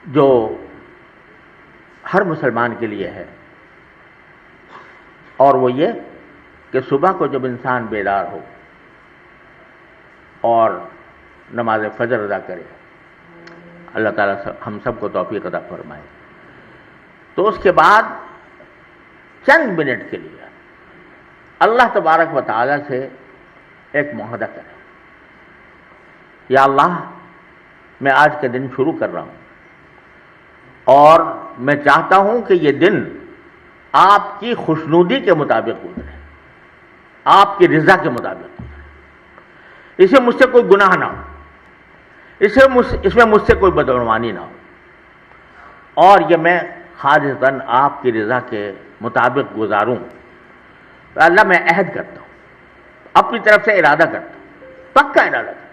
جو ہر مسلمان کے لیے ہے، اور وہ یہ کہ صبح کو جب انسان بیدار ہو اور نماز فجر ادا کرے، اللہ تعالیٰ ہم سب کو توفیق عطا فرمائے، تو اس کے بعد چند منٹ کے لیے اللہ تبارک و تعالیٰ سے ایک معاہدہ کرے، یا اللہ میں آج کا دن شروع کر رہا ہوں اور میں چاہتا ہوں کہ یہ دن آپ کی خوشنودی کے مطابق گزرے، آپ کی رضا کے مطابق گزرے، اسے مجھ سے کوئی گناہ نہ ہو، اس میں مجھ سے کوئی بدعنوانی نہ ہو، اور یہ میں خالصتاً آپ کی رضا کے مطابق گزاروں۔ تو اللہ میں عہد کرتا ہوں، اپنی طرف سے ارادہ کرتا ہوں، پکا ارادہ کرتا ہوں،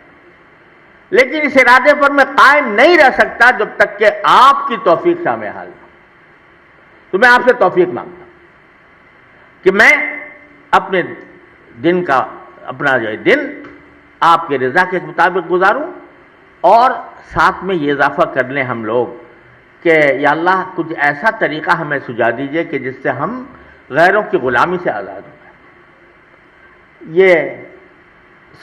لیکن اس ارادے پر میں قائم نہیں رہ سکتا جب تک کہ آپ کی توفیق شامل حال نہ ہو۔ تو میں آپ سے توفیق مانگتا ہوں کہ میں اپنے دن کا اپنا جو دن آپ کے رضا کے مطابق گزاروں، اور ساتھ میں یہ اضافہ کر لیں ہم لوگ کہ یا اللہ کچھ ایسا طریقہ ہمیں سجھا دیجئے کہ جس سے ہم غیروں کی غلامی سے آزاد ہو جائیں۔ یہ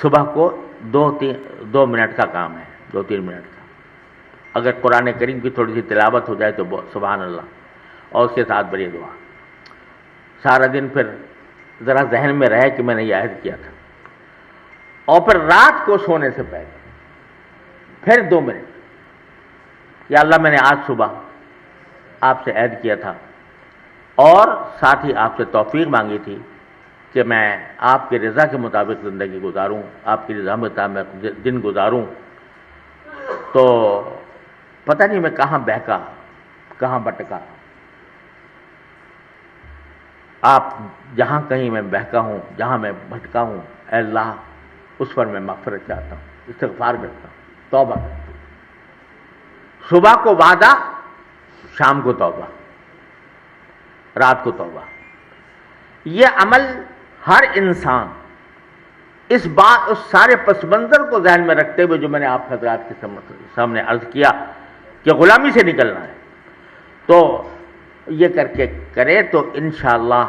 صبح کو 2 منٹ کا کام ہے، 2-3 منٹ کا۔ اگر قرآن کریم کی تھوڑی سی تلاوت ہو جائے تو سبحان اللہ، اور اس کے ساتھ بڑی دعا، سارا دن پھر ذرا ذہن میں رہے کہ میں نے یہ عہد کیا تھا، اور پھر رات کو سونے سے پہلے پھر 2 منٹ، یا اللہ میں نے آج صبح آپ سے عہد کیا تھا اور ساتھ ہی آپ سے توفیق مانگی تھی کہ میں آپ کی رضا کے مطابق زندگی گزاروں، آپ کی رضا کے مطابق دن گزاروں، تو پتہ نہیں میں کہاں بہکا، کہاں بٹکا۔ آپ جہاں کہیں میں بہکا ہوں، جہاں میں بھٹکا ہوں، اے اللہ اس پر میں مغفرت چاہتا ہوں، استغفار کرتا ہوں، توبہ کرتا ہوں۔ صبح کو وعدہ، شام کو توبہ، رات کو توبہ۔ یہ عمل ہر انسان اس سارے پس منظر کو ذہن میں رکھتے ہوئے جو میں نے آپ حضرات کے سامنے عرض کیا کہ غلامی سے نکلنا ہے، تو یہ کر کے کرے تو انشاءاللہ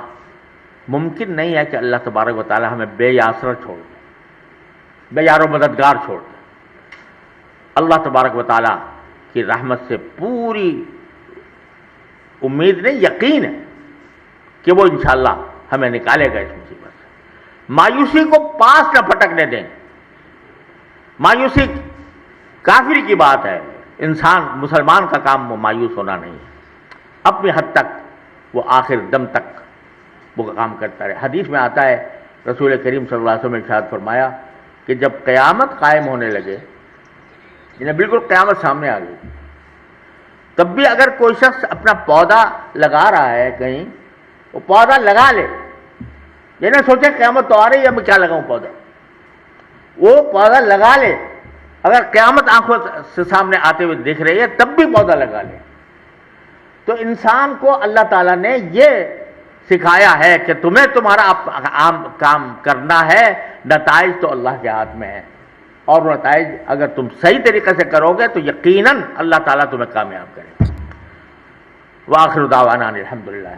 ممکن نہیں ہے کہ اللہ تبارک و تعالی ہمیں بے آسرا چھوڑ دے، بے یار و مددگار چھوڑ دے۔ اللہ تبارک و تعالی کی رحمت سے پوری امید نہیں، یقین ہے کہ وہ انشاءاللہ ہمیں نکالے گا اس مصیبت سے۔ مایوسی کو پاس نہ پھٹکنے دیں، مایوسی کافر کی بات ہے، انسان مسلمان کا کام وہ مایوس ہونا نہیں ہے، اپنی حد تک وہ آخر دم تک وہ کام کرتا رہے۔ حدیث میں آتا ہے رسول کریم صلی اللہ علیہ وسلم نے ارشاد فرمایا کہ جب قیامت قائم ہونے لگے، یعنی بالکل قیامت سامنے آ گئی، تب بھی اگر کوئی شخص اپنا پودا لگا رہا ہے کہیں، وہ پودا لگا لے، یہ نہ سوچے قیامت تو آ رہی ہے میں کیا لگاؤں پودا، وہ پودا لگا لے، اگر قیامت آنکھوں سے سامنے آتے ہوئے دکھ رہی ہے تب بھی پودا لگا لے۔ تو انسان کو اللہ تعالیٰ نے یہ سکھایا ہے کہ تمہیں تمہارا عام کام کرنا ہے، نتائج تو اللہ کے ہاتھ میں ہے، اور وہ نتائج اگر تم صحیح طریقے سے کرو گے تو یقیناً اللہ تعالیٰ تمہیں کامیاب کرے گا۔ وآخر دعوانا الحمدللہ۔